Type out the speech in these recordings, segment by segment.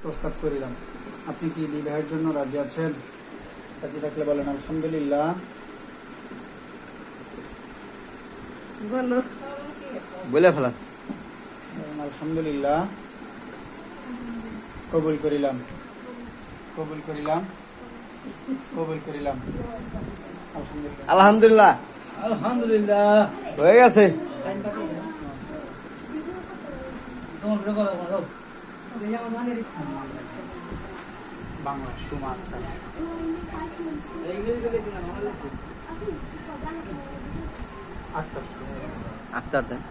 প্রস্তাব করিলাম। আপনি কি বিবাহের জন্য রাজি আছেন? রাজি থাকলে বলেন আলহামদুলিল্লাহ। বলে ফেলান আলহামদুলিল্লাহ। কবুল করিলাম, কবুল করিলাম, কবুল করিলাম। আলহামদুলিল্লাহ। আলহামদুলিল্লাহ হয়ে গেছে। বাংলা সুমা আক্তার। আক্তার আক্তার দেন।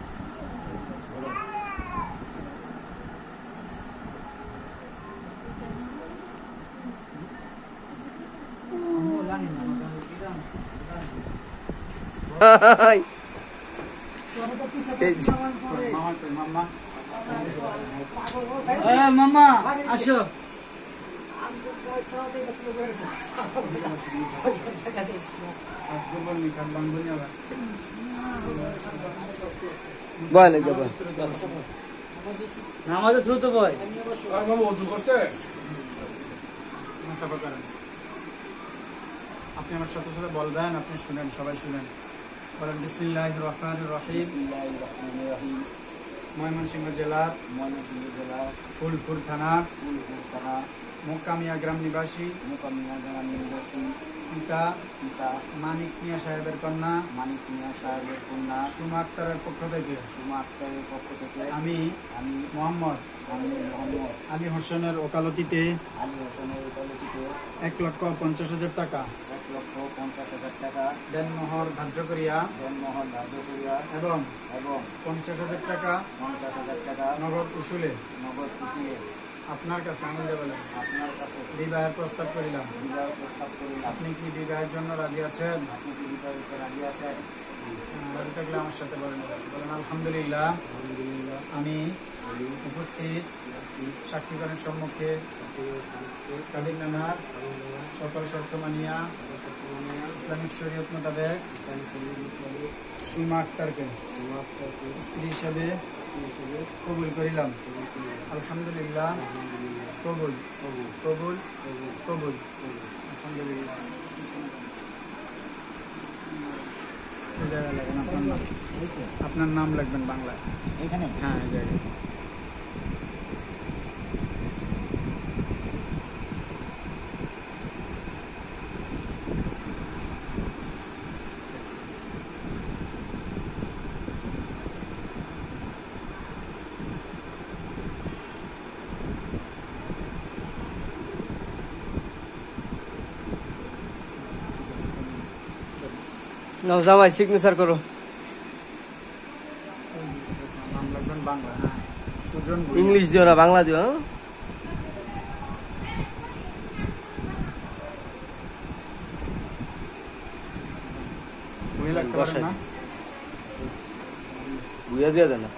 মামা আসো। বলে দেব নামাজ শুরু তো ভাই। আপনি আমার সাথে সাথে বলবেন, আপনি শুনেন, সবাই শুনেন। বলেন বিসমিল্লাহির রহমানির রহিম। ময়মনসিংহ জেলার ফুলপুর থানার মোকামিয়া গ্রাম নিবাসী পিতা মানিক মিয়া সাহেবের কন্যা সুমা আক্তারের পক্ষ থেকে আমি মোহাম্মদ আলী হোসেনের ওকালতিতে 1,50,000 টাকা দেনমোহর ধার্য করিয়া এবং 50,000 টাকা নগদ উসুলে আপনার কাছে আনন্দে বলেন বিবাহের প্রস্তাব করিলাম। আপনি কি বিবাহের জন্য রাজি আছেন? রাজি থাকলে আমার সাথে বলেন আলহামদুলিল্লাহ। আমি উপস্থিত সাক্ষীগণের সম্মুখে কাদিরনামার সকল শর্ত মানিয়া ইসলামিক শরীয়ত মোতাবেক সুমা আক্তারকে স্ত্রী হিসেবে কবুল করিলাম। আলহামদুলিল্লাহ। কবুল, কবুল, কবুল। আলহামদুলিল্লাহ। আপনার নাম লিখবেন বাংলায় এখানে। হ্যাঁ, এই জায়গায়। নাও জামাই সিগনেচার করো। নাম লিখবেন বাংলা। হ্যাঁ, সুজন। ইংলিশ দিও না, বাংলা দিও। বুয়া দিয়ে দেন না।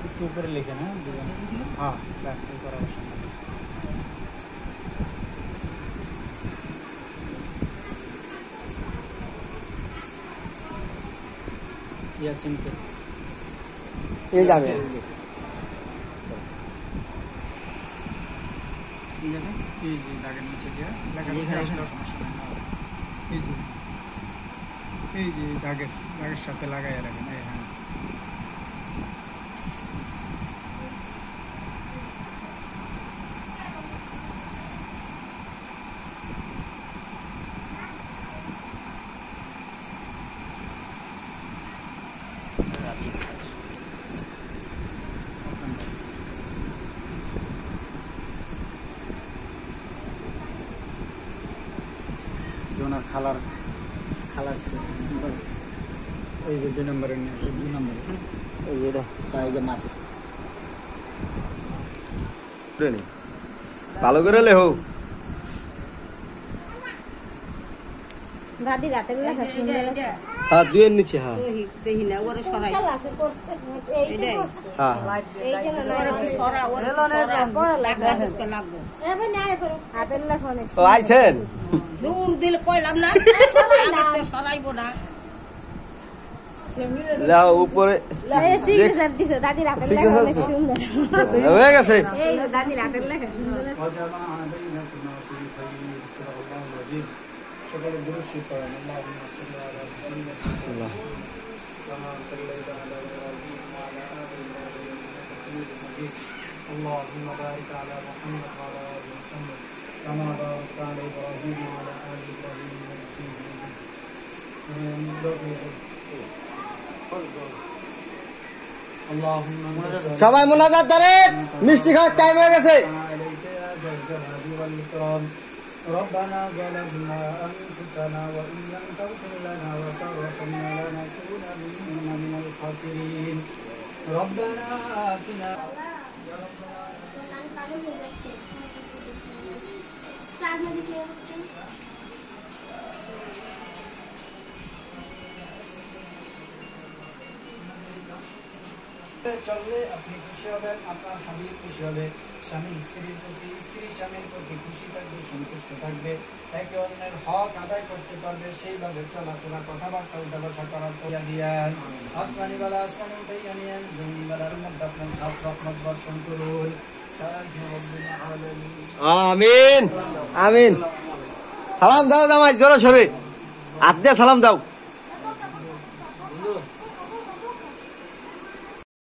একটু উপরে লিখে না। হ্যাঁ, ইয়াসিনকে এই যাবে এই যে দাগের নিচে দিয়ে সমস্যা নেই। এই যে দাগের সাথে লাগাই রাখেন। হ্যাঁ, ওনার খালার এই যে 2 নম্বরের নিয়ে 2 নম্বরে এই এটা এই যে মাটি ভালো করে লেখো। দাদি রাতের লেখা সুন্দর আছে। হ্যাঁ দুইয়ের নিচে হ্যাঁ দেখি না ওরে সরাই ক্লাসে পড়ছে এইটা পড়ছে হ্যাঁ এই জন্য ওরে একটু সরা ওরে একটু সরা লাগবে আজকে লাগবে এবার না এবার হাতের লেখা অনেক ও আইছেন দূর দিলে কইলাম না আজকে সরাইবো না যাও উপরে এই সিগনেচার দিছে দাদি রাতের লেখা অনেক সুন্দর হয়ে গেছে এই দাদি রাতের লেখা সুন্দর আছে। وجمع بينكما في خير صدق الله العظيم شكر الدروشي قرآن اللهم صل على محمد كما صليت على إبراهيم وعلى آل إبراهيم إنك حميد مجيد اللهم بارك على محمد وعلى آل محمد كما باركت على إبراهيم وعلى آل إبراهيم إنك حميد مجيد اللهم সবাই মোনাজাত করেন মিষ্টি খাওয়ার টাইম হয়ে গেছে عليك يا ذا الجلال والإكرام ربنا ظلمنا أنفسنا وإن لم تغفر لنا وترحمنا لنكونن من الخاسرين ربنا آتنا চললে আপনি খুশি হবেন, আপনার হাবিব খুশি হবে, স্বামী স্ত্রীর প্রতি, স্ত্রী স্বামীর প্রতি খুশি থাকবে, সন্তুষ্ট থাকবে, একে অন্যের হক আদায় করতে পারবে, সেইভাবে চলাফেরা কথাবার্তা উঠা বসা করার তৈরি দিয়ান। আসমানি বালা আসমানি উঠাইয়া নিয়েন, জমিন বালার মধ্যে আপনার খাস রহমত বর্ষণ করুন। আমিন আমিন সালাম দাও জামাই জোরে সরে হাত দিয়ে সালাম দাও